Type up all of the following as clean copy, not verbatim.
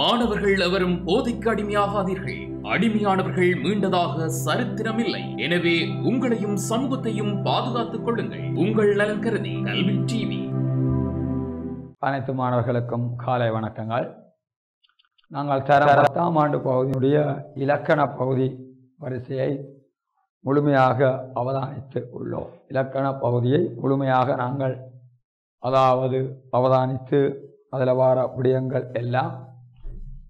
மாணவர்கள் எவரும் போதைக்கு அடிமையாகாதீர்கள். அடிமையானவர்கள் மீண்டதாக சரித்திரமில்லை. எனவே உங்களையும் சமூகத்தையும் பாதுகாத்துக் கொள்ளுங்கள். உங்கள் நலன் கருதி கல்வி டிவி. அனைத்து மாணவர்களுக்கும் காலை வணக்கங்கள். நாங்கள் தரம் 10ஆம் ஆண்டு பகுதியுடைய இலக்கண பகுதி வரிசையை முழுமையாக அவதானித்து உள்ளோம். இலக்கண பகுதியை முழுமையாக நாங்கள் அவதானித்து அதில் வார விடயங்கள் எல்லாம்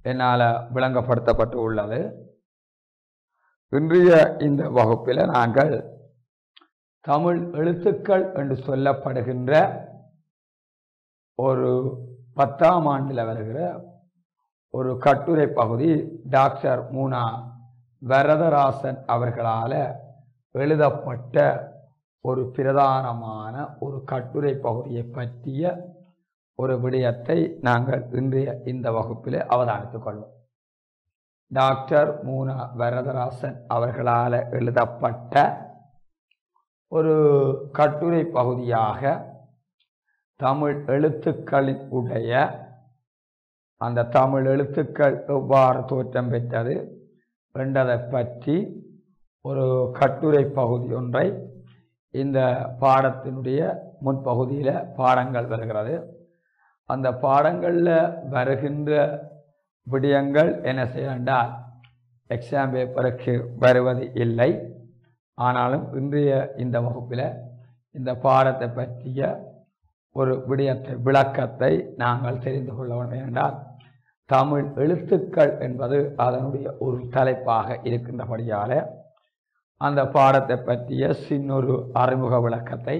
என்னால் விளங்கப்படுத்தப்பட்டு உள்ளது. இன்றைய இந்த வகுப்பில் நாங்கள் தமிழ் எழுத்துக்கள் என்று சொல்லப்படுகின்ற ஒரு 10ஆம் ஆண்டில் வருகிற ஒரு கட்டுரை பகுதி டாக்டர் மூனா வரதராசன் அவர்களால் எழுதப்பட்ட ஒரு பிரதானமான ஒரு கட்டுரை பகுதியை பற்றிய ஒரு விடயத்தை நாங்கள் இன்றைய இந்த வகுப்பில் அவதானித்துக் கொள்வோம். டாக்டர் மூனா வரதராசன் அவர்களால் எழுதப்பட்ட ஒரு கட்டுரை பகுதியாக தமிழ் எழுத்துக்களின் உடைய அந்த தமிழ் எழுத்துக்கள் எவ்வாறு தோற்றம் பெற்றது என்றதை பற்றி ஒரு கட்டுரை பகுதி ஒன்றை இந்த பாடத்தினுடைய முன்பகுதியில் பாடங்கள் வருகிறது. அந்த பாடங்களில் வருகின்ற விடயங்கள் என்ன செய்யண்டால் எக்ஸாம் பேப்பருக்கு வருவது இல்லை. ஆனாலும் இன்றைய இந்த வகுப்பில் இந்த பாடத்தை பற்றிய ஒரு விளக்கத்தை நாங்கள் தெரிந்து கொள்ள வேண்டும். என்றால் தமிழ் எழுத்துக்கள் என்பது அதனுடைய ஒரு தலைப்பாக இருக்கின்றபடியால் அந்த பாடத்தை பற்றிய சின்னொரு அறிமுக விளக்கத்தை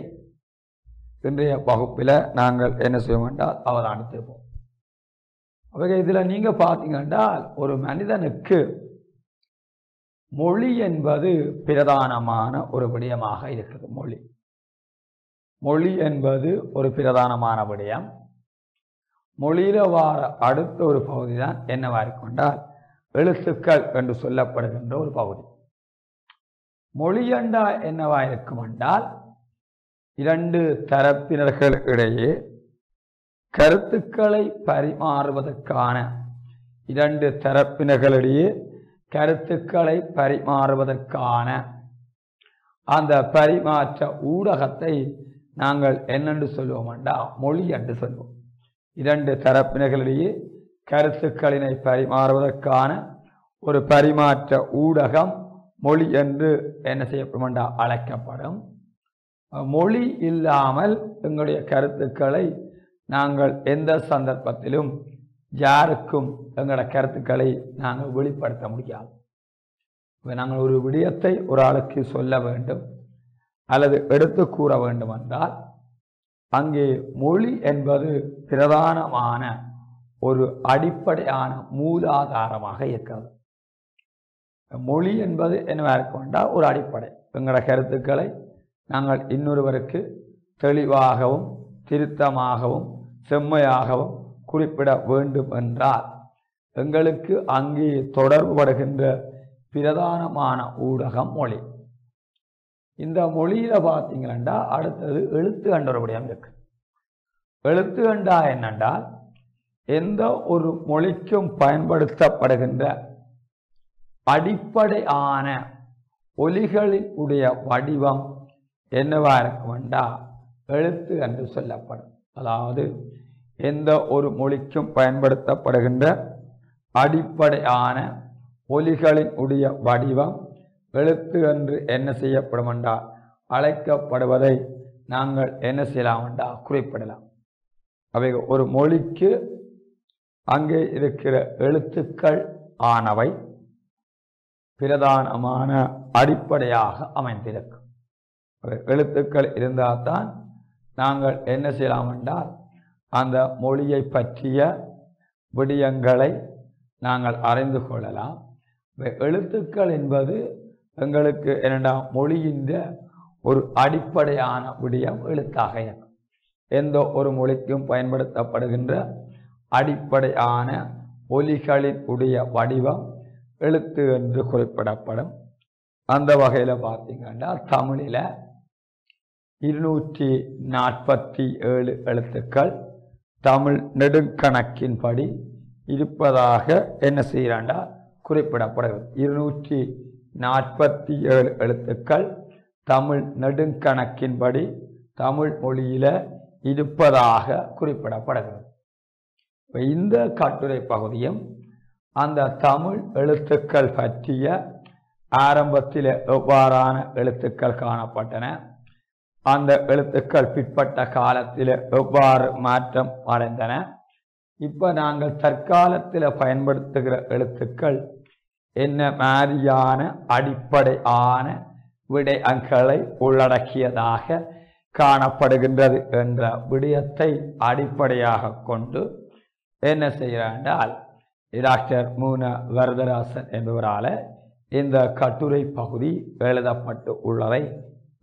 இன்றைய வகுப்பில் நாங்கள் என்ன செய்வோம் என்றால் அவதானித்திருப்போம். அவை இதில் நீங்கள் பார்த்தீங்கன்றால் ஒரு மனிதனுக்கு மொழி என்பது பிரதானமான ஒரு விடயமாக இருக்கிறது. மொழி என்பது ஒரு பிரதானமான விடயம். மொழியில வார அடுத்த ஒரு பகுதி தான் என்னவா இருக்கொண்டால் எழுத்துக்கள் என்று சொல்லப்படுகின்ற ஒரு பகுதி. மொழி என்றா என்னவா இருக்கும் என்றால் இரண்டு தரப்பினர்கள் இடையே கருத்துக்களை பரிமாறுவதற்கான அந்த பரிமாற்ற ஊடகத்தை நாங்கள் என்னென்று சொல்லுவோம் என்றால் மொழி என்று சொல்வோம். இரண்டு தரப்பினர்களிடையே கருத்துக்களினை பரிமாறுவதற்கான ஒரு பரிமாற்ற ஊடகம் மொழி என்று என்ன செய்யப்படும் என்றால் அழைக்கப்படும். மொழி இல்லாமல் எங்களுடைய கருத்துக்களை நாங்கள் எந்த சந்தர்ப்பத்திலும் யாருக்கும் எங்களோட கருத்துக்களை நாங்கள் வெளிப்படுத்த முடியாது. நாங்கள் ஒரு விடயத்தை ஒரு ஆளுக்கு சொல்ல வேண்டும் அல்லது எடுத்து கூற வேண்டும் என்றால் அங்கே மொழி என்பது பிரதானமான ஒரு அடிப்படையான மூலாதாரமாக இருக்கிறது. மொழி என்பது என்னவா இருக்கும் என்றால் ஒரு அடிப்படை. எங்களோட கருத்துக்களை நாங்கள் இன்னொருவருக்கு தெளிவாகவும் திருத்தமாகவும் செம்மையாகவும் குறிப்பிட வேண்டும் என்றால் எங்களுக்கு அங்கே தொடர்பு படுகின்ற பிரதானமான ஊடகம் மொழி. இந்த மொழியில பார்த்தீங்கன்னா அடுத்தது எழுத்து என்ற ஒரு விடயம் இருக்கு. எழுத்து என்றா என்னென்றால் எந்த ஒரு மொழிக்கும் பயன்படுத்தப்படுகின்ற அடிப்படையான ஒலிகளின் உடைய வடிவம் என்னவா இருக்கும் என்றால் எழுத்து என்று சொல்லப்படும். அதாவது எந்த ஒரு மொழிக்கும் பயன்படுத்தப்படுகின்ற அடிப்படையான ஒலிகளின் உடைய வடிவம் எழுத்து என்று என்ன செய்யப்படும் என்றால் அழைக்கப்படுவதை நாங்கள் என்ன செய்யலாம் என்றால் குறிப்பிடலாம். அவை ஒரு மொழிக்கு அங்கே இருக்கிற எழுத்துக்கள் ஆனவை பிரதானமான அடிப்படையாக அமைந்திருக்கும். எழுத்துக்கள் இருந்தால் தான் நாங்கள் என்ன செய்யலாம் என்றால் அந்த மொழியை பற்றிய விடயங்களை நாங்கள் அறிந்து கொள்ளலாம். எழுத்துக்கள் என்பது எங்களுக்கு என்னென்னா மொழியின் ஒரு அடிப்படையான விடயம் எழுத்தாக இருக்கும். எந்த ஒரு மொழிக்கும் பயன்படுத்தப்படுகின்ற அடிப்படையான ஒலிகளின் உடைய வடிவம் எழுத்து என்று குறிப்பிடப்படும். அந்த வகையில் பார்த்தீங்கன்னா தமிழில் 247 எழுத்துக்கள் தமிழ் நெடுங்கணக்கின்படி இருப்பதாக என்ன செய்யறாண்டா குறிப்பிடப்படுகிறது. 247 எழுத்துக்கள் தமிழ் நெடுங்கணக்கின்படி தமிழ் மொழியில இருப்பதாக குறிப்பிடப்படுகிறது. இந்த கட்டுரை பகுதியும் அந்த தமிழ் எழுத்துக்கள் பற்றிய ஆரம்பத்தில் எவ்வாறான எழுத்துக்கள் காணப்பட்டன, அந்த எழுத்துக்கள் பிற்பட்ட காலத்தில் எவ்வாறு மாற்றம் அடைந்தன, இப்ப நாங்கள் தற்காலத்தில் பயன்படுத்துகிற எழுத்துக்கள் என்ன மாதிரியான அடிப்படையான விடயங்களை உள்ளடக்கியதாக காணப்படுகின்றது என்ற விடயத்தை அடிப்படையாக கொண்டு என்ன செய்கிறால் டாக்டர் மூன வரதராசன் என்பவரால் இந்த கட்டுரை பகுதி எழுதப்பட்டு உள்ளதை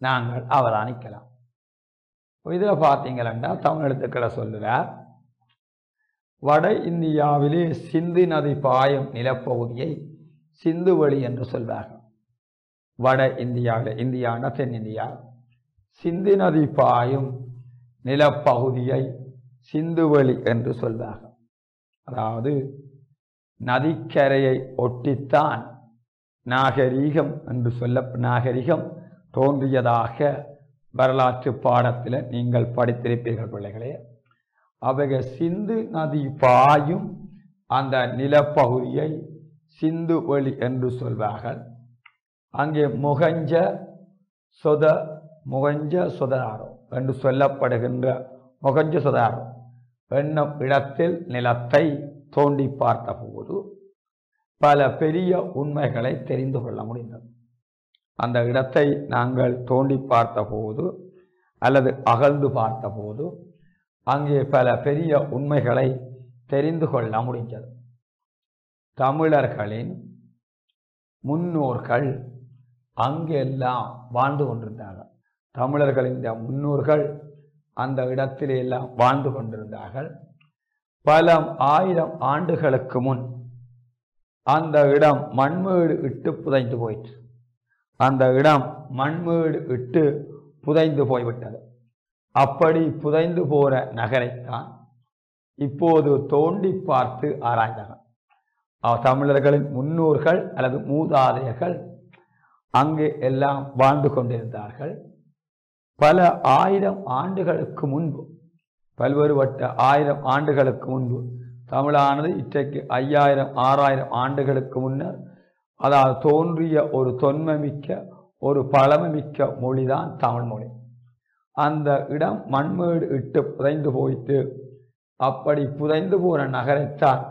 நாங்கள் அவதானிக்கலாம். இதில் பார்த்தீங்கன்னா தமிழ் எழுத்துக்களை சொல்லுறார். வட இந்தியாவிலே சிந்து நதி பாயும் நிலப்பகுதியை சிந்துவெளி என்று சொல்வார்கள். வட இந்தியாவில், இந்தியானா தென்னிந்தியா, சிந்து நதி பாயும் நிலப்பகுதியை சிந்துவெளி என்று சொல்வார்கள். அதாவது நதிக்கரையை ஒட்டித்தான் நாகரீகம் என்று நாகரிகம் தோன்றியதாக வரலாற்று பாடத்தில் நீங்கள் படித்திருப்பீர்கள் பிள்ளைகளே. அவைகள் சிந்து நதி பாயும் அந்த நிலப்பகுதியை சிந்துவெளி என்று சொல்வார்கள். அங்கே முகஞ்ச சொதராரோ என்று சொல்லப்படுகின்ற முகஞ்ச சொதாரோ என்னும் இடத்தில் நிலத்தை தோண்டி பார்த்த போது பல பெரிய உண்மைகளை தெரிந்து கொள்ள முடிந்தது. அந்த இடத்தை நாங்கள் தோண்டி பார்த்த போது அல்லது அகழ்ந்து பார்த்த போது அங்கே பல பெரிய உண்மைகளை தெரிந்து கொள்ள முடிந்தது. தமிழர்களின் முன்னோர்கள் அங்கெல்லாம் வாழ்ந்து கொண்டிருந்தார்கள். தமிழர்களின் முன்னோர்கள் அந்த இடத்திலே எல்லாம் வாழ்ந்து கொண்டிருந்தார்கள். பல ஆயிரம் ஆண்டுகளுக்கு முன் அந்த இடம் மண்மேடு இட்டு புதைந்து போயிற்று. அந்த இடம் மண்மேடு இட்டு புதைந்து போய்விட்டது. அப்படி புதைந்து போற நகரைத்தான் இப்போது தோண்டி பார்த்து ஆராய்ந்தார்கள். தமிழர்களின் முன்னோர்கள் அல்லது மூதாதையர்கள் அங்கே எல்லாம் வாழ்ந்து கொண்டிருந்தார்கள். பல ஆயிரம் ஆண்டுகளுக்கு முன்பு, பல்வேறுபட்ட 1000 ஆண்டுகளுக்கு முன்பு, தமிழானது இன்றைக்கு 5000 6000 ஆண்டுகளுக்கு முன்னர் அதாவது தோன்றிய ஒரு தொன்மமிக்க ஒரு பழமைமிக்க மொழிதான் தமிழ் மொழி. அந்த இடம் மண்மேடு இட்டு புதைந்து போயிட்டு, அப்படி புதைந்து போன நகரைத்தான்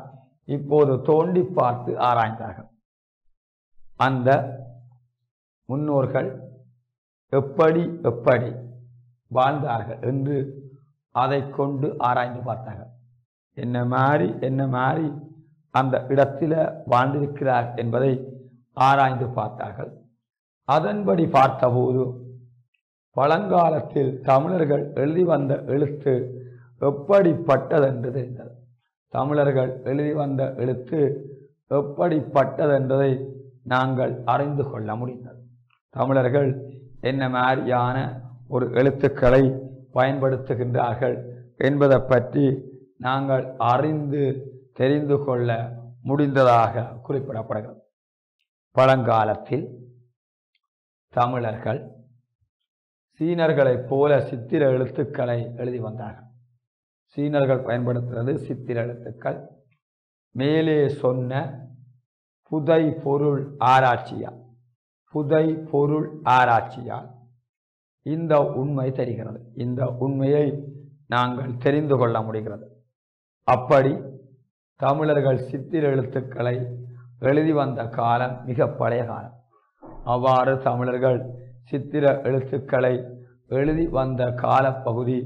இப்போது தோண்டி பார்த்து ஆராய்ந்தார்கள். அந்த முன்னோர்கள் எப்படி வாழ்ந்தார்கள் என்று அதை கொண்டு ஆராய்ந்து பார்த்தார்கள். என்ன மாதிரி அந்த இடத்துல வாழ்ந்திருக்கிறார் என்பதை ஆராய்ந்து பார்த்தார்கள். அதன்படி பார்த்தபோது பழங்காலத்தில் தமிழர்கள் எழுதி வந்த எழுத்து எப்படிப்பட்டதென்று தெரிந்தது. தமிழர்கள் எழுதி வந்த எழுத்து எப்படிப்பட்டதென்பதை நாங்கள் அறிந்து கொள்ள முடிந்தது. தமிழர்கள் என்ன மாதிரியான ஒரு எழுத்துக்களை பயன்படுத்துகின்றார்கள் என்பதை பற்றி நாங்கள் அறிந்து தெரிந்து கொள்ள முடிந்ததாக குறிப்பிடப்படுகிறது. பழங்காலத்தில் தமிழர்கள் சீனர்களைப் போல சித்திர எழுத்துக்களை எழுதி வந்தார்கள். சீனர்கள் பயன்படுத்துவது சித்திர எழுத்துக்கள். மேலே சொன்ன புதை பொருள் ஆராய்ச்சியால் இந்த உண்மை தெரிகிறது. இந்த உண்மையை நாங்கள் தெரிந்து கொள்ள முடிகிறது. அப்படி தமிழர்கள் சித்திர எழுத்துக்களை எழுதி வந்த காலம் மிக பழைய காலம். அவ்வாறு தமிழர்கள் சித்திர எழுத்துக்களை எழுதி வந்த காலப்பகுதி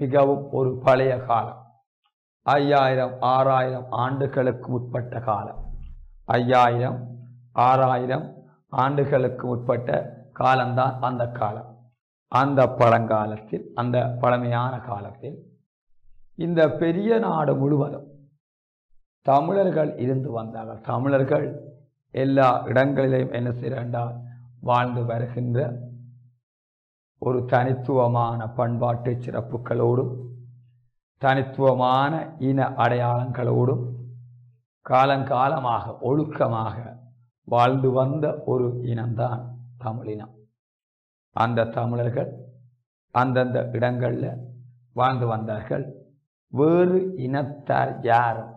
மிகவும் ஒரு பழைய காலம். 5000 6000 ஆண்டுகளுக்கு முற்பட்ட காலம். 5000 6000 ஆண்டுகளுக்கு முற்பட்ட காலம்தான் அந்த காலம். அந்த பழங்காலத்தில், அந்த பழமையான காலத்தில் இந்த பெரிய நாடு முழுவதும் தமிழர்கள் இருந்து வந்தார்கள். தமிழர்கள் எல்லா இடங்களிலும் என்ன செய்கிறார்கள், வாழ்ந்து வருகின்ற ஒரு தனித்துவமான பண்பாட்டு சிறப்புகளோடும் தனித்துவமான இன அடையாளங்களோடும் காலங்காலமாக ஒழுக்கமாக வாழ்ந்து வந்த ஒரு இனம்தான் தமிழினம். அந்த தமிழர்கள் அந்தந்த இடங்களில் வாழ்ந்து வந்தார்கள். வேறு இனத்தார் யாரும்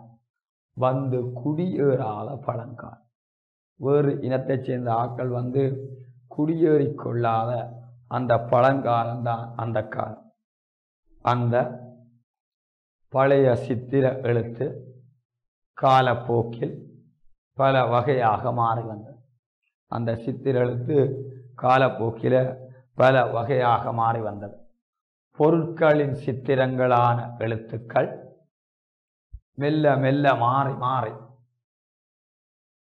வந்து குடியேறாத பழங்காலம். வேறு இனத்தைச் சேர்ந்த ஆட்கள் வந்து குடியேறி கொள்ளாத அந்த பழங்காலம்தான் அந்த காலம். அந்த பழைய சித்திர எழுத்து காலப்போக்கில் பல வகையாக மாறி வந்தது. அந்த சித்திர எழுத்து காலப்போக்கில் பல வகையாக மாறி வந்தது. பொருட்களின் சித்திரங்களான எழுத்துக்கள் மெல்ல மெல்ல மாறி மாறி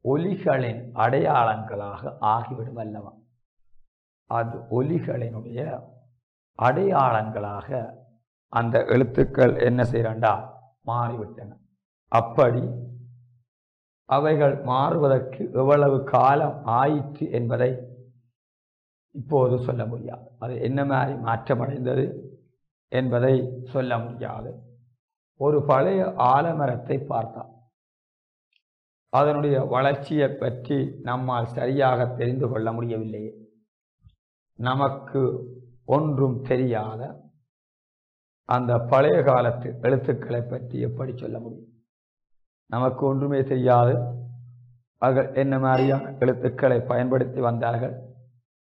ஒலிகளின் அடையாளங்களாக ஆகிவிடும் அல்லவா? அது ஒலிகளினுடைய அடையாளங்களாக அந்த எழுத்துக்கள் என்ன செய்யறா மாறிவிட்டன. அப்படி அவைகள் மாறுவதற்கு எவ்வளவு காலம் ஆயிற்று என்பதை இப்போது சொல்ல முடியாது. அது என்ன மாதிரி மாற்றமடைந்தது என்பதை சொல்ல முடியாது. ஒரு பழைய ஆலமரத்தை பார்த்தால் அதனுடைய வளர்ச்சியை பற்றி நம்மால் சரியாக தெரிந்து கொள்ள முடியவில்லையே. நமக்கு ஒன்றும் தெரியாத அந்த பழைய காலத்து எழுத்துக்களை பற்றி எப்படி சொல்ல முடியும்? நமக்கு ஒன்றுமே தெரியாது. அவர்கள் என்ன மாதிரியான எழுத்துக்களை பயன்படுத்தி வந்தார்கள்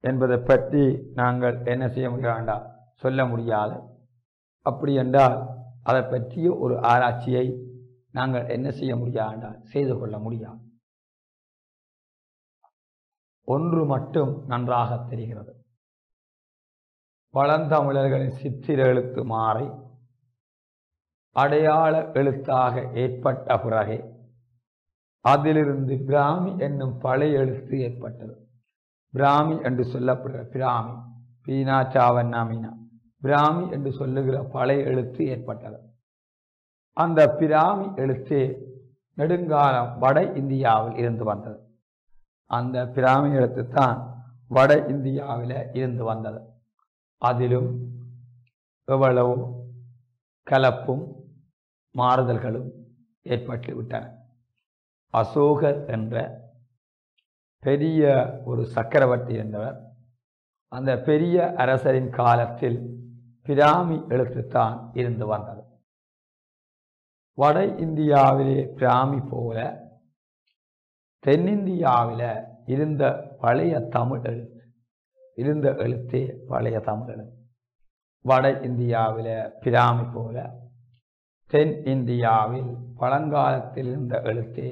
என்பதை பற்றி நாங்கள் என்ன செய்ய முடியாண்டா சொல்ல முடியாது. அப்படி என்றால் அதை பற்றிய ஒரு ஆராய்ச்சியை நாங்கள் என்ன செய்ய முடியாண்டா செய்து கொள்ள முடியாது. ஒன்று மட்டும் நன்றாக தெரிகிறது. பழந்தமிழர்களின் சித்திர எழுத்து மாறி அடையாள எழுத்தாக ஏற்பட்ட பிறகே அதிலிருந்து பிராமி என்னும் பழைய எழுத்து ஏற்பட்டது. பிராமி என்று சொல்லப்படுகிற பிராமி பீனா சாவண்ணா மீனா பிராமி என்று சொல்லுகிற பழைய எழுத்து ஏற்பட்டது. அந்த பிராமி எழுத்து நெடுங்காலம் வட இந்தியாவில் இருந்து வந்தது. அந்த பிராமி எழுத்து தான் வட இந்தியாவில் இருந்து வந்தது. அதிலும் எவ்வளவு கலப்பும் மாறுதல்களும் ஏற்பட்டு விட்டன. அசோகர் என்ற பெரிய ஒரு சக்கரவர்த்தி என்பவர், அந்த பெரிய அரசரின் காலத்தில் பிராமி எழுத்துத்தான் இருந்து வந்தது. வட இந்தியாவிலே பிராமி போல தென்னிந்தியாவில் இருந்த பழைய தமிழ் எழுத்து இருந்த எழுத்தே பழைய தமிழ் எழுத்து. வட இந்தியாவில் பிராமி போல தென் இந்தியாவில் பழங்காலத்தில் இருந்த எழுத்தே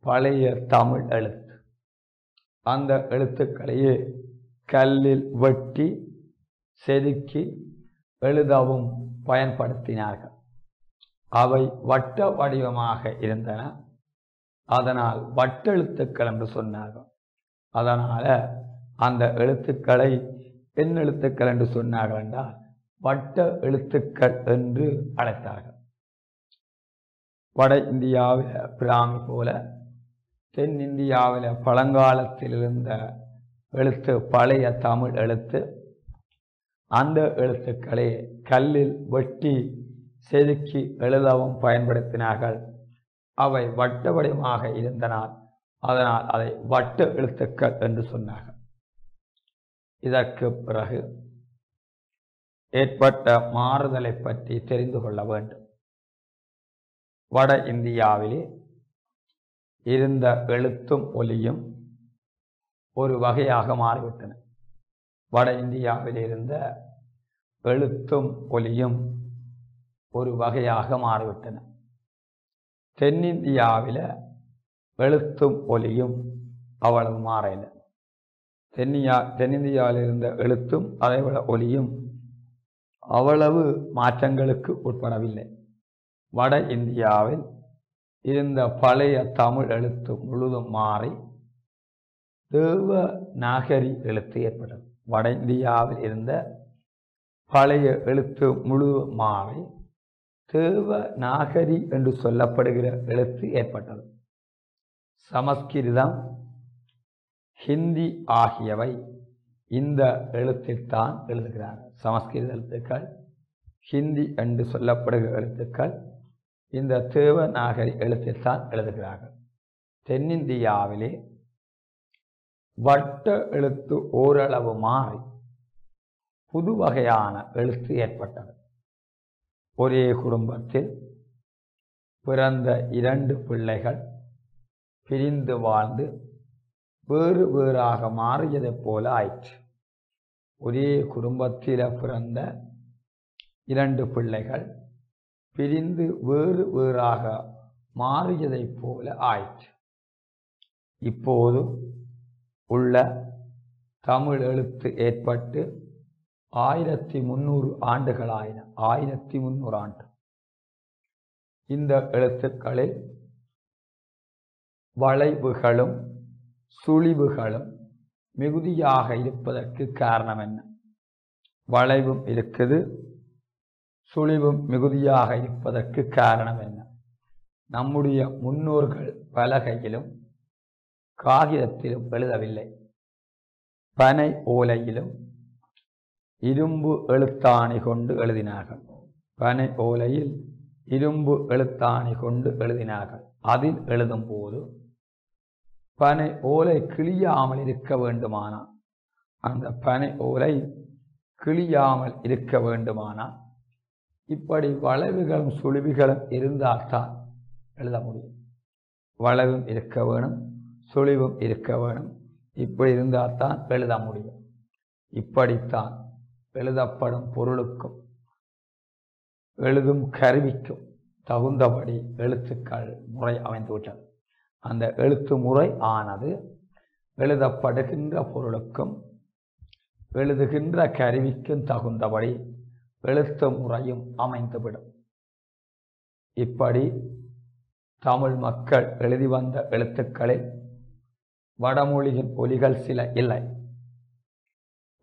பழைய தமிழ் எழுத்து. அந்த எழுத்துக்களையே கல்லில் வெட்டி செதுக்கி எழுதவும் பயன்படுத்தினார்கள். அவை வட்ட வடிவமாக இருந்தன. அதனால் வட்டெழுத்துக்கள் என்று சொன்னார்கள். அதனால அந்த எழுத்துக்களை எண் எழுத்துக்கள் என்று சொன்னார்கள் என்றால் வட்ட எழுத்துக்கள் என்று அழைத்தார்கள். வட இந்தியாவில் பிராமி போல தென்னிந்தியாவில் பழங்காலத்தில் இருந்த எழுத்து பழைய தமிழ் எழுத்து. அந்த எழுத்துக்களை கல்லில் வெட்டி செதுக்கி எழுதவும் பயன்படுத்தினார்கள். அவை வட்ட வடிவமாக இருந்தனால் அதனால் அதை வட்ட எழுத்துக்கள் என்று சொன்னார்கள். இதற்கு பிறகு ஏற்பட்ட மாறுதலை பற்றி தெரிந்து கொள்ள வேண்டும். வட இந்தியாவிலே இருந்த எழுத்தும் ஒலியும் ஒரு வகையாக மாறிவிட்டன. வட இந்தியாவில் இருந்த எழுத்தும் ஒலியும் ஒரு வகையாக மாறிவிட்டன. தென்னிந்தியாவில் எழுத்தும் ஒலியும் அவ்வளவு மாறவில்லை. தென்னிந்தியாவில் இருந்த எழுத்தும் அதைவிட ஒலியும் அவ்வளவு மாற்றங்களுக்கு உட்படவில்லை. வட இந்தியாவில் இருந்த பழைய தமிழ் எழுத்து முழுதும் மாறி தேவநாகரி எழுத்து ஏற்பட்டது. வட இந்தியாவில் இருந்த பழைய எழுத்து முழுதும் மாறி தேவநாகரி என்று சொல்லப்படுகிற எழுத்து ஏற்பட்டது. சமஸ்கிருதம், ஹிந்தி ஆகியவை இந்த எழுத்தில்தான் எழுதுகிறார்கள். சமஸ்கிருத எழுத்துக்கள், ஹிந்தி என்று சொல்லப்படுகிற எழுத்துக்கள் இந்த தேவநாகரி எழுத்தைத்தான் எழுதுகிறார்கள். தென்னிந்தியாவிலே வட்ட எழுத்து ஓரளவு மாறி புது வகையான எழுத்து ஏற்பட்டது. ஒரே குடும்பத்தில் பிறந்த 2 பிள்ளைகள் பிரிந்து வாழ்ந்து வேறு வேறாக மாறியதைப் போல ஆயிற்று. ஒரே குடும்பத்தில் பிறந்த 2 பிள்ளைகள் பிரிந்து வேறு வேறாக மாறியதைப் போல ஆயிற்று. இப்போது உள்ள தமிழ் எழுத்து ஏற்பட்டு 1300 ஆண்டுகளாயின. 1300 ஆண்டு. இந்த எழுத்துக்களில் வளைவுகளும் சுழிவுகளும் மிகுதியாக இருப்பதற்கு காரணம் என்ன? வளைவும் இருக்குது, சுழிவும் மிகுதியாக இருப்பதற்கு காரணம் என்ன? நம்முடைய முன்னோர்கள் பலகையிலும் காகிதத்திலும் எழுதவில்லை. பனை ஓலையிலும் இரும்பு எழுத்தாணி கொண்டு எழுதினார்கள். பனை ஓலையில் இரும்பு எழுத்தாணி கொண்டு எழுதினார்கள். அதில் எழுதும் போது பனை ஓலை கிழியாமல் இருக்க வேண்டுமானால், அந்த பனை ஓலை கிழியாமல் இருக்க வேண்டுமானால் இப்படி வளைவுகளும் சுழிவுகளும் இருந்தால்தான் எழுத முடியும். வளைவும் இருக்க வேணும், சுழிவும் இருக்க வேணும். இப்படி இருந்தால்தான் எழுத முடியும். இப்படித்தான் எழுதப்படும் பொருளுக்கும் எழுதும் கருவிக்கும் தகுந்தபடி எழுத்துக்கள் முறை அமைந்துவிட்டது. அந்த எழுத்து முறை ஆனது எழுதப்படுகின்ற பொருளுக்கும் எழுதுகின்ற கருவிக்கும் தகுந்தபடி எழுத்து முறையும் அமைந்துவிடும். இப்படி தமிழ் மக்கள் எழுதி வந்த எழுத்துக்களில் வடமொழியின் ஒலிகள் சில இல்லை.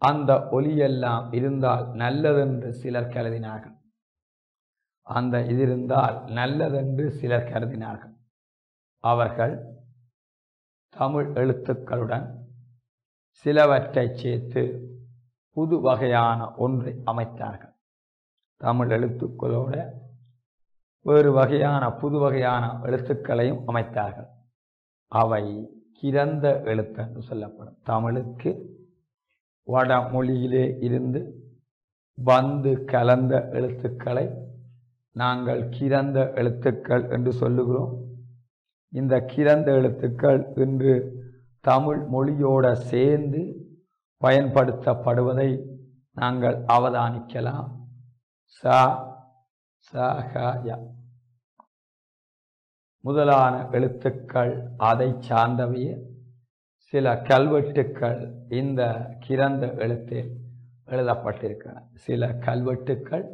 அந்த ஒலியெல்லாம் இருந்தால் நல்லதென்று சிலர் கருதினார்கள். அந்த இருந்தால் நல்லதென்று சிலர் கருதினார்கள். அவர்கள் தமிழ் எழுத்துக்களுடன் சிலவற்றை சேர்த்து புது வகையான ஒன்றை அமைத்தார்கள். தமிழ் எழுத்துக்களோட வேறு வகையான புது வகையான எழுத்துக்களையும் அமைத்தார்கள். அவை கிரந்த எழுத்து என்று சொல்லப்படும். தமிழுக்கு வடமொழியிலே இருந்து வந்து கலந்த எழுத்துக்களை நாங்கள் கிரந்த எழுத்துக்கள் என்று சொல்லுகிறோம். இந்த கிரந்த எழுத்துக்கள் இன்று தமிழ் மொழியோட சேர்ந்து பயன்படுத்தப்படுவதை நாங்கள் அவதானிக்கலாம். ச, ச, ஹ, ய முதலான எழுத்துக்கள் அதை சார்ந்தவையே. சில கல்வெட்டுக்கள் இந்த கிரந்த எழுத்தில் எழுதப்பட்டிருக்கின்றன. சில கல்வெட்டுக்கள்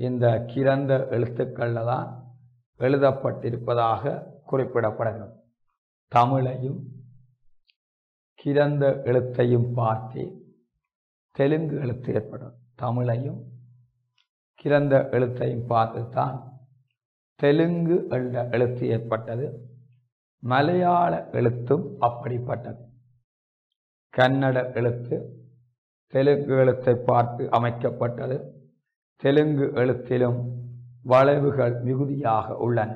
இந்த கிரந்த எழுத்துக்களில் தான் எழுதப்பட்டிருப்பதாக குறிப்பிடப்படுகிறது. தமிழையும் கிரந்த எழுத்தையும் பார்த்து தெலுங்கு எழுத்து ஏற்படும். தமிழையும் கிரந்த எழுத்தையும் பார்த்துத்தான் தெலுங்கு என்ற எழுத்து ஏற்பட்டது. மலையாள எழுத்தும் அப்படிப்பட்டது. கன்னட எழுத்து தெலுங்கு எழுத்தை பார்த்து அமைக்கப்பட்டது. தெலுங்கு எழுத்திலும் வளைவுகள் மிகுதியாக உள்ளன.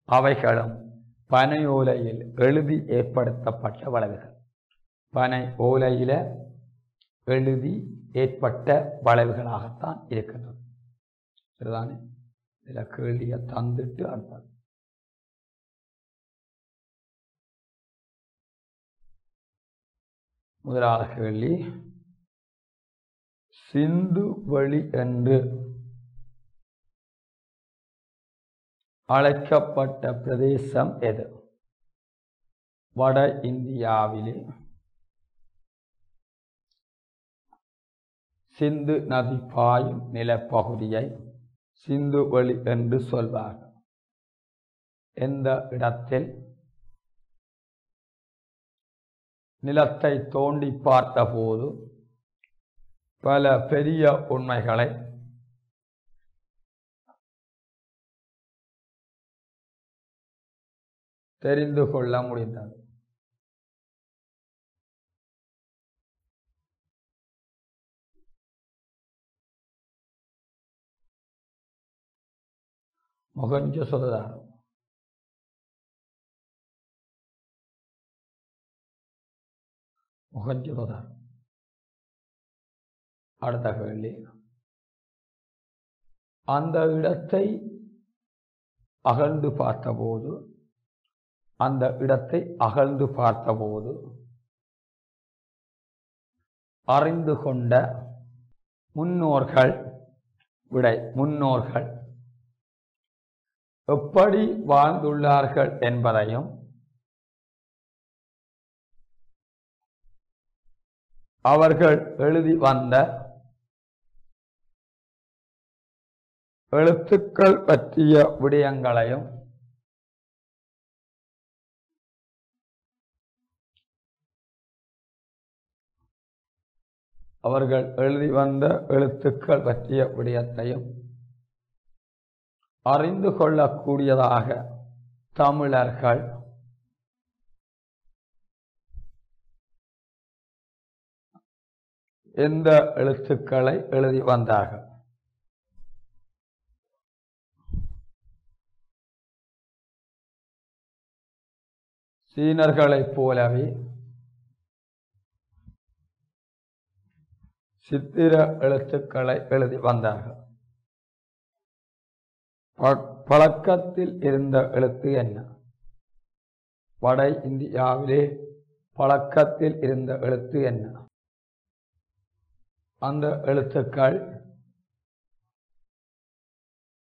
அவைகளும் பனை ஓலையில் எழுதி ஏற்படுத்தப்பட்ட வளைவுகள். பனை ஓலையில எழுதி ஏற்பட்ட வளைவுகளாகத்தான் இருக்கின்றது. சரிதானே? இதில் கேள்வியை தந்துட்டு அடுத்தது முதலாவது கேள்வி, சிந்து வெளி என்று அழைக்கப்பட்ட பிரதேசம் எது? வட இந்தியாவிலே சிந்து நதி பாயும் நிலப்பகுதியை சிந்து வெளி என்று சொல்வார்கள். எந்த இடத்தில் நிலத்தை தோண்டி பார்த்தபோது பல பெரிய உண்மைகளை தெரிந்து கொள்ள முடிந்தது. மொஹஞ்சதாரோ. மொஹஞ்சதாரோ. அடுத்த கேள்வி, அந்த இடத்தை அகழ்ந்து பார்த்தபோது அறிந்து கொண்ட முன்னோர்கள் எப்படி வாழ்ந்துள்ளார்கள் என்பதையும் அவர்கள் எழுதி வந்த எழுத்துக்கள் பற்றிய விடயங்களையும் அறிந்து கொள்ளக்கூடியதாக தமிழர்கள் எந்த எழுத்துக்களை எழுதி வந்தார்கள்? சீனர்களைப் போலவே சித்திர எழுத்துக்களை எழுதி வந்தார்கள். பழக்கத்தில் இருந்த எழுத்து என்ன? வட இந்தியாவிலே பழக்கத்தில் இருந்த எழுத்து என்ன? அந்த எழுத்துக்கள்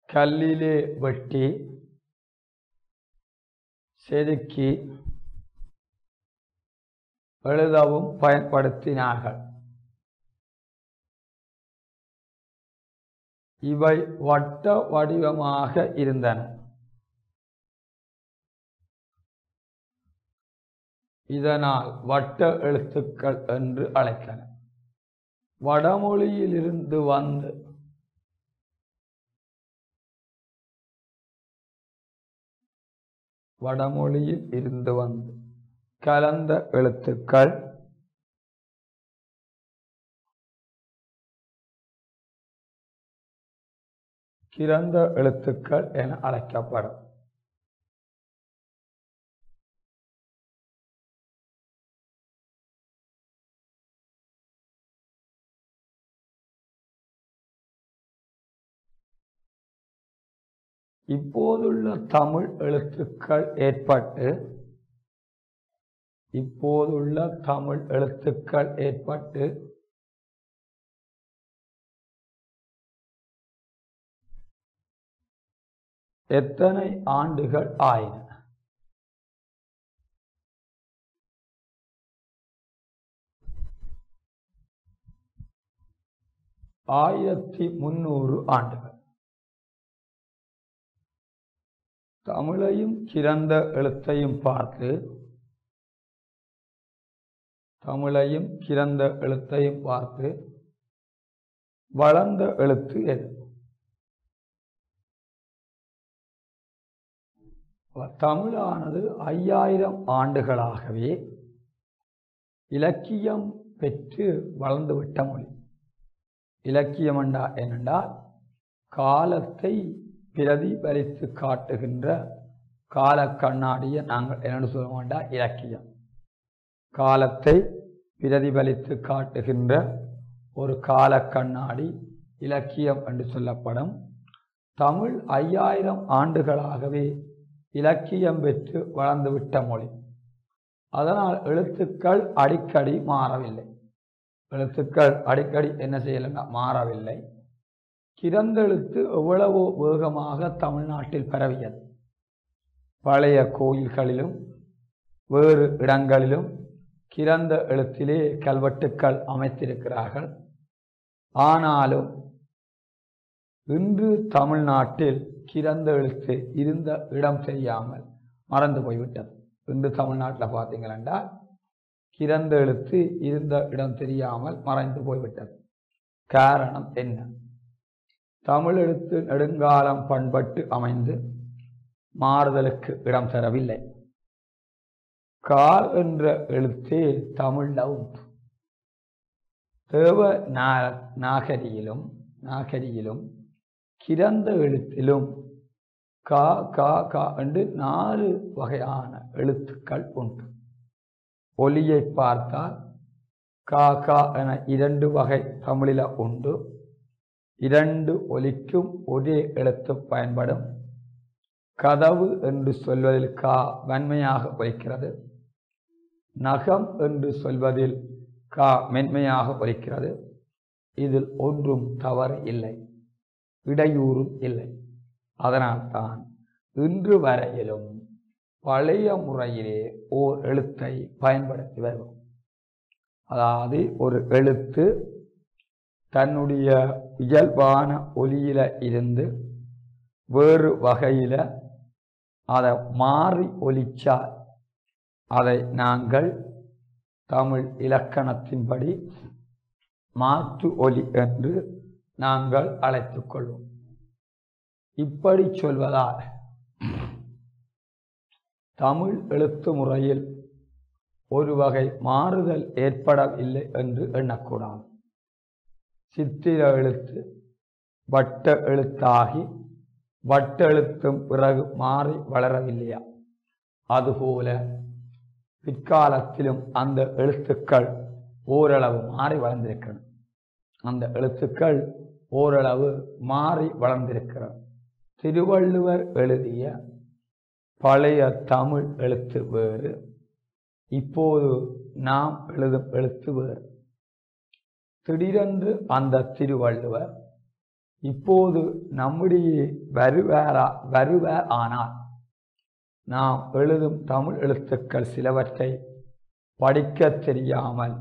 கல்லிலே வெட்டி செதுக்கி எழுதவும் பயன்படுத்தினார்கள். இவை வட்ட வடிவமாக இருந்தன. இதனால் வட்ட எழுத்துக்கள் என்று அழைத்தன. வடமொழியில் இருந்து வந்து கலந்த எழுத்துக்கள் கிரந்த எழுத்துக்கள் என அழைக்கப்படும். இப்போதுள்ள தமிழ் எழுத்துக்கள் ஏற்பட்டு எத்தனை ஆண்டுகள் ஆயின? 1300 ஆண்டுகள். தமிழையும் கிரந்த எழுத்தையும் பார்த்து வளர்ந்த எழுத்து எது? தமிழானது 5000 ஆண்டுகளாகவே இலக்கியம் பெற்று வளர்ந்துவிட்ட மொழி. இலக்கியம் என்னென்றால் காலத்தை பிரதிபலித்து காட்டுகின்ற கால கண்ணாடியை நாங்கள் என்ன சொல்லுவோம்டா இலக்கியம். காலத்தை பிரதிபலித்து காட்டுகின்ற ஒரு கால கண்ணாடி இலக்கியம் என்று சொல்லப்படும். தமிழ் 5000 ஆண்டுகளாகவே இலக்கியம் பெற்று வளர்ந்துவிட்ட மொழி. அதனால் எழுத்துக்கள் அடிக்கடி மாறவில்லை. என்ன செய்யலைன்னா மாறவில்லை. கிரந்த எழுத்து எவ்வளவோ வேகமாக தமிழ்நாட்டில் பரவியது. பழைய கோயில்களிலும் வேறு இடங்களிலும் கிரந்த எழுத்திலே கல்வெட்டுக்கள் அமைத்திருக்கிறார்கள். ஆனாலும் இன்று தமிழ்நாட்டில் கிரந்த எழுத்து இருந்த இடம் தெரியாமல் மறந்து போய்விட்டது. இன்று தமிழ்நாட்டில் பார்த்தீங்களா கிரந்த எழுத்து இருந்த இடம் தெரியாமல் மறைந்து போய்விட்டது. காரணம் என்ன? தமிழ் எழுத்து நெடுங்காலம் பண்பட்டு அமைந்து மாறுதலுக்கு இடம் தரவில்லை. கால் என்ற எழுத்தே தமிழ்ல உண்டு. தேவ நாகரியிலும் கிரந்த எழுத்திலும் கா கா கா என்று 4 வகையான எழுத்துக்கள் உண்டு. ஒலியை பார்த்தால் கா கா என 2 வகை தமிழில் உண்டு. 2 ஒலிக்கும் ஒரே எழுத்து பயன்படும். கதவு என்று சொல்வதில் கா வன்மையாக ஒலிக்கிறது. நகம் என்று சொல்வதில் கா மென்மையாக ஒலிக்கிறது. இதில் ஒன்றும் தவறு இல்லை, இடையூறும் இல்லை. அதனால்தான் இன்று வரையிலும் பழைய முறையிலே ஓர் எழுத்தை பயன்படுத்தி வருவோம். அதாவது ஒரு எழுத்து தன்னுடைய இயல்பான ஒலியில இருந்து வேறு வகையில அதை மாறி ஒலிச்சால் அதை நாங்கள் தமிழ் இலக்கணத்தின்படி மாற்று ஒலி என்று நாங்கள் அழைத்துக் கொள்வோம். இப்படி சொல்வதால் தமிழ் எழுத்து முறையில் ஒரு வகை மாறுதல் ஏற்படவில்லை என்று எண்ணக்கூடாது. சித்திர எழுத்து வட்ட எழுத்தாகி வட்ட எழுத்தும் பிறகு மாறி வளரவில்லையா? அதுபோல பிற்காலத்திலும் அந்த எழுத்துக்கள் ஓரளவு மாறி வளர்ந்திருக்கிறது. அந்த எழுத்துக்கள் ஓரளவு மாறி வளர்ந்திருக்கிறது. திருவள்ளுவர் எழுதிய பழைய தமிழ் எழுத்து வேறு, இப்போது நாம் எழுதும் எழுத்து வேறு. திடீரென்று அந்த திருவள்ளுவர் இப்போது நம்முடைய வருவார் ஆனால் நாம் எழுதும் தமிழ் எழுத்துக்கள் சிலவற்றை படிக்க தெரியாமல்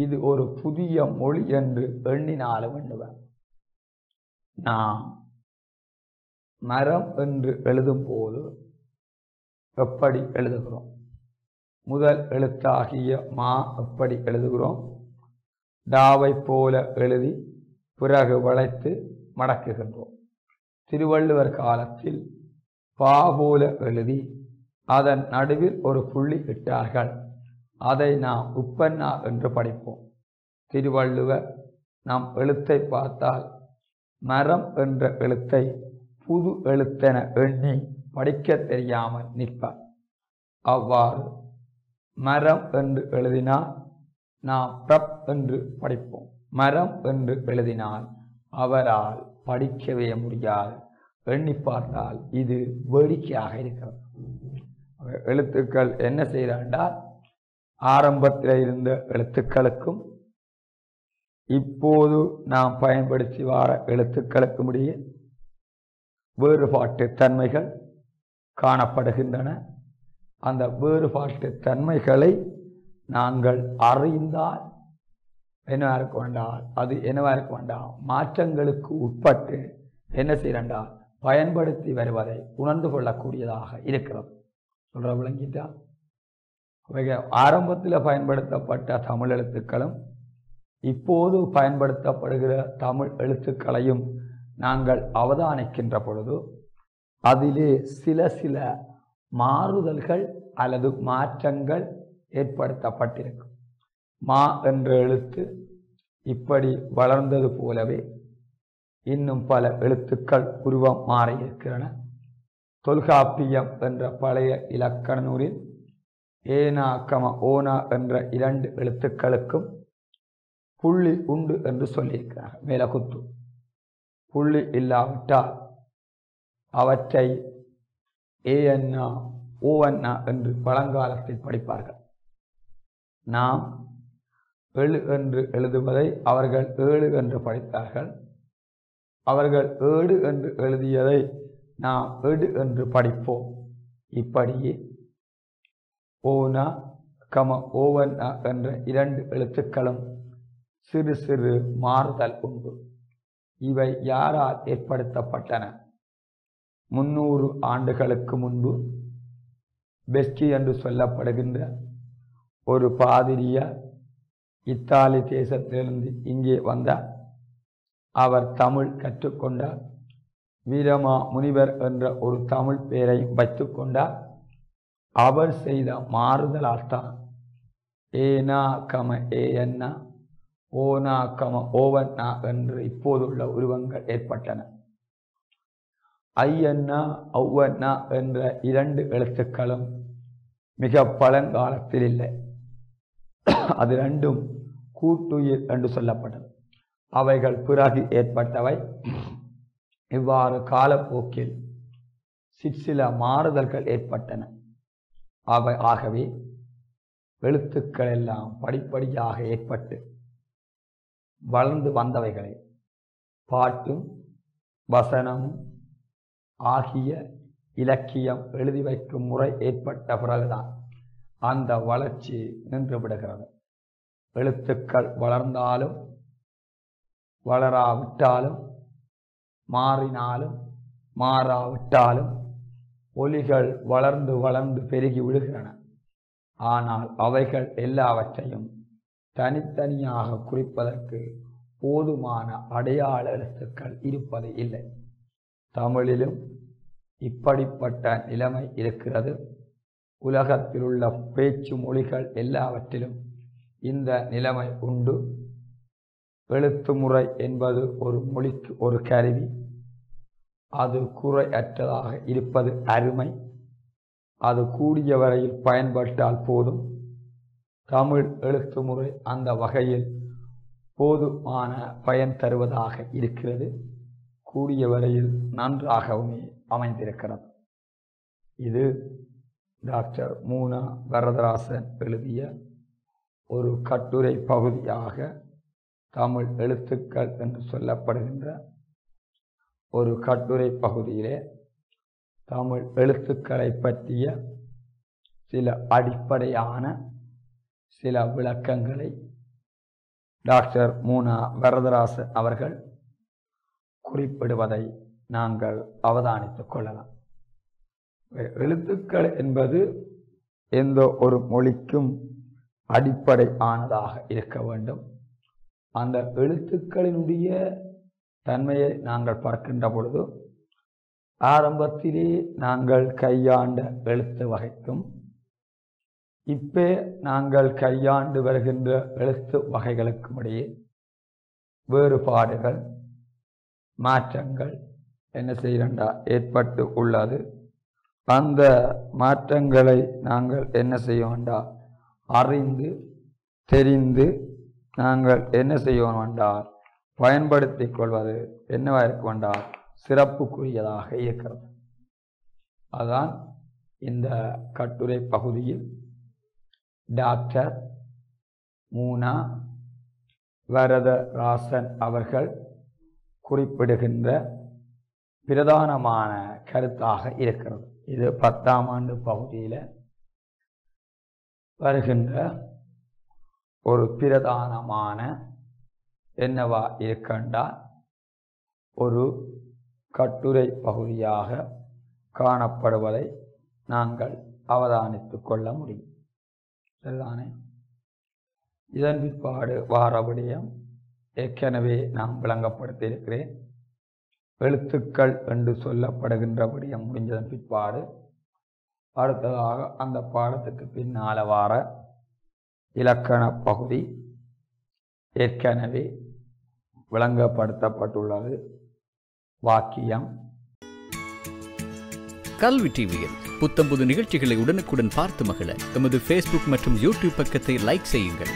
இது ஒரு புதிய மொழி என்று எண்ணினாலும் எண்ணுவர். நாம் மரம் என்று எழுதும் போது எப்படி எழுதுகிறோம்? முதல் எழுத்தாகிய மா எப்படி எழுதுகிறோம்? டாவை போல எழுதி பிறகு வளைத்து மடக்குகின்றோம். திருவள்ளுவர் காலத்தில் பா போல எழுதி அதன் நடுவில் ஒரு புள்ளி இட்டார்கள். அதை நாம் உப்பண்ணா என்று படிப்போம். திருவள்ளுவர் நம் எழுத்தை பார்த்தால் மரம் என்ற எழுத்தை புது எழுத்தென எண்ணி படிக்க தெரியாமல் நிற்பார். அவ்வாறு மரம் என்று எழுதினால் நாம் பிரப் என்று படிப்போம். மரம் என்று எழுதினால் அவரால் படிக்கவே முடியாது. எண்ணி பார்த்தால் இது வேடிக்கையாக இருக்கிறது. எழுத்துக்கள் என்ன செய்கிறாண்டால் ஆரம்பத்தில் இருந்த எழுத்துக்களுக்கும் இப்போது நாம் பயன்படுத்தி வர எழுத்துக்களுக்கும் இடையே வேறுபாட்டு தன்மைகள் காணப்படுகின்றன. அந்த வேறுபாட்டு தன்மைகளை நாங்கள் அறிந்தால் என்னவா இருக்க வேண்டாம், அது என்னவா இருக்க வேண்டாம், மாற்றங்களுக்கு உட்பட்டு என்ன செய்யறால் பயன்படுத்தி வருவதை உணர்ந்து கொள்ளக்கூடியதாக இருக்கிறது. சொல்ற விளங்கிட்டா? ஆரம்பத்தில் பயன்படுத்தப்பட்ட தமிழ் எழுத்துக்களும் இப்போது பயன்படுத்தப்படுகிற தமிழ் எழுத்துக்களையும் நாங்கள் அவதானிக்கின்ற பொழுது அதிலே சில மாறுதல்கள் அல்லது மாற்றங்கள் ஏற்படுத்தப்பட்டிருக்கும். மா என்ற எழுத்து இப்படி வளர்ந்தது போலவே இன்னும் பல எழுத்துக்கள் உருவம் மாறியிருக்கின்றன. தொல்காப்பியம் என்ற பழைய இலக்கண நூலில் ஏனா கம ஓனா என்ற 2 எழுத்துக்களுக்கும் புள்ளி உண்டு என்று சொல்லியிருக்கிறார்கள். மேலகுத்து புள்ளி இல்லாவிட்டால் அவற்றை ஏஎன்னா ஓவன்னா என்று பழங்காலத்தில் படிப்பார்கள். நாம் எழு என்று எழுதுவதை அவர்கள் ஏழு என்று படித்தார்கள். அவர்கள் ஏடு என்று எழுதியதை நாம் எடு என்று படிப்போம். இப்படியே ஓனா கம ஓவன்னா என்ற 2 எழுத்துக்களும் சிறு சிறு மாறுதல் உண்டு. இவை யாரால் ஏற்படுத்தப்பட்டன? 300 ஆண்டுகளுக்கு முன்பு பெஸ்கி என்று சொல்லப்படுகின்ற ஒரு பாதிரியார் இத்தாலி தேசத்திலிருந்து இங்கே வந்தார். அவர் தமிழ் கற்றுக்கொண்டார். வீரமா முனிவர் என்ற ஒரு தமிழ் பெயரை வைத்து கொண்டார். அவர் செய்த மாறுதலால் தான் ஏனா கம ஏஎன்னா ஓனா கம ஓவன்னா என்று இப்போதுள்ள உருவங்கள் ஏற்பட்டன. ஐயன்னா ஒவ்வொன்னா என்ற 2 எழுத்துக்களும் மிக பழங்காலத்தில் இல்லை. அது 2ம் கூட்டுயிர் என்று சொல்லப்பட்டது. அவைகள் பிறகு ஏற்பட்டவை. இவ்வாறு காலப்போக்கில் சிற்சில மாறுதல்கள் ஏற்பட்டன. ஆகவே எழுத்துக்கள் எல்லாம் படிப்படியாக ஏற்பட்டு வளர்ந்து வந்தவைகளை பாட்டும் வசனமும் ஆகிய இலக்கியம் எழுதி வைக்கும் முறை ஏற்பட்ட பிறகுதான் அந்த வளர்ச்சி நின்று விடுகிறது. எழுத்துக்கள் வளர்ந்தாலும் வளராவிட்டாலும் மாறினாலும் மாறாவிட்டாலும் ஒலிகள் வளர்ந்து வளர்ந்து பெருகி விடுகின்றன. ஆனால் அவைகள் எல்லாவற்றையும் தனித்தனியாக குறிப்பதற்கு போதுமான அடையாள எழுத்துக்கள் இருப்பது இல்லை. தமிழிலும் இப்படிப்பட்ட நிலைமை இருக்கிறது. உலகத்தில் உள்ள பேச்சு மொழிகள் எல்லாவற்றிலும் இந்த நிலைமை உண்டு. எழுத்து முறை என்பது ஒரு மொழிக்கு ஒரு கருவி. அது குறையற்றதாக இருப்பது அருமை. அது கூடிய வரையில் பயன்பட்டால் போதும். தமிழ் எழுத்து முறை அந்த வகையில் போதுமான பயன் தருவதாக இருக்கிறது. கூடிய வரையில் நன்றாகவுமே அமைந்திருக்கிறது. இது டாக்டர் மூனா வரதராசன் எழுதிய ஒரு கட்டுரை பகுதியாக தமிழ் எழுத்துக்கள் என்று சொல்லப்படுகின்ற ஒரு கட்டுரை பகுதியிலே தமிழ் எழுத்துக்களை பற்றிய சில அடிப்படையான சில விளக்கங்களை டாக்டர் மூனா வரதராசன் அவர்கள் குறிப்பிடுவதை நாங்கள் அவதானித்துக் கொள்ளலாம். எழுத்துக்கள் என்பது எந்த ஒரு மொழிக்கும் அடிப்படை ஆனதாக இருக்க வேண்டும். அந்த எழுத்துக்களினுடைய தன்மையை நாங்கள் பார்க்கின்ற பொழுது ஆரம்பத்திலே நாங்கள் கையாண்ட எழுத்து வகைக்கும் இப்போ நாங்கள் கையாண்டு வருகின்ற எழுத்து வகைகளுக்கும் இடையே வேறுபாடுகள் மாற்றங்கள் என்ன செய்கிறண்டா ஏற்பட்டு உள்ளது. அந்த மாற்றங்களை நாங்கள் என்ன செய்வோம்டா அறிந்து தெரிந்து நாங்கள் என்ன செய்வோம் என்றால் பயன்படுத்தி கொள்வது என்னவாக இருக்க வேண்டாம் சிறப்புக்குரியதாக இருக்கிறது. அதான் இந்த கட்டுரை பகுதியில் டாக்டர் மூனா வரதராசன் அவர்கள் குறிப்பிடுகின்ற பிரதானமான கருத்தாக இருக்கிறது. இது 10ஆம் ஆண்டு பகுதியில் வருகின்ற ஒரு பிரதானமான என்னவா இருக்கின்றால் ஒரு கட்டுரை பகுதியாக காணப்படுவதை நாங்கள் அவதானித்துக் கொள்ள முடியும். சரிதானே? இதன் பிற்பாடு வாரபடியும் ஏற்கனவே நான் விளங்கப்படுத்தி இருக்கிறேன். எழுத்துக்கள் என்று சொல்லப்படுகின்றபடியும் முடிஞ்சதன் பிற்பாடு அடுத்ததாக அந்த பாடத்துக்கு பின்னால வார இலக்கண பகுதி ஏற்கனவே விளங்கப்படுத்தப்பட்டுள்ளது. வாக்கியம். கல்வி டிவியில் புத்தம்புது நிகழ்ச்சிகளை உடனுக்குடன் பார்த்து மகிழ எமது Facebook மற்றும் YouTube பக்கத்தை லைக் செய்யுங்கள்.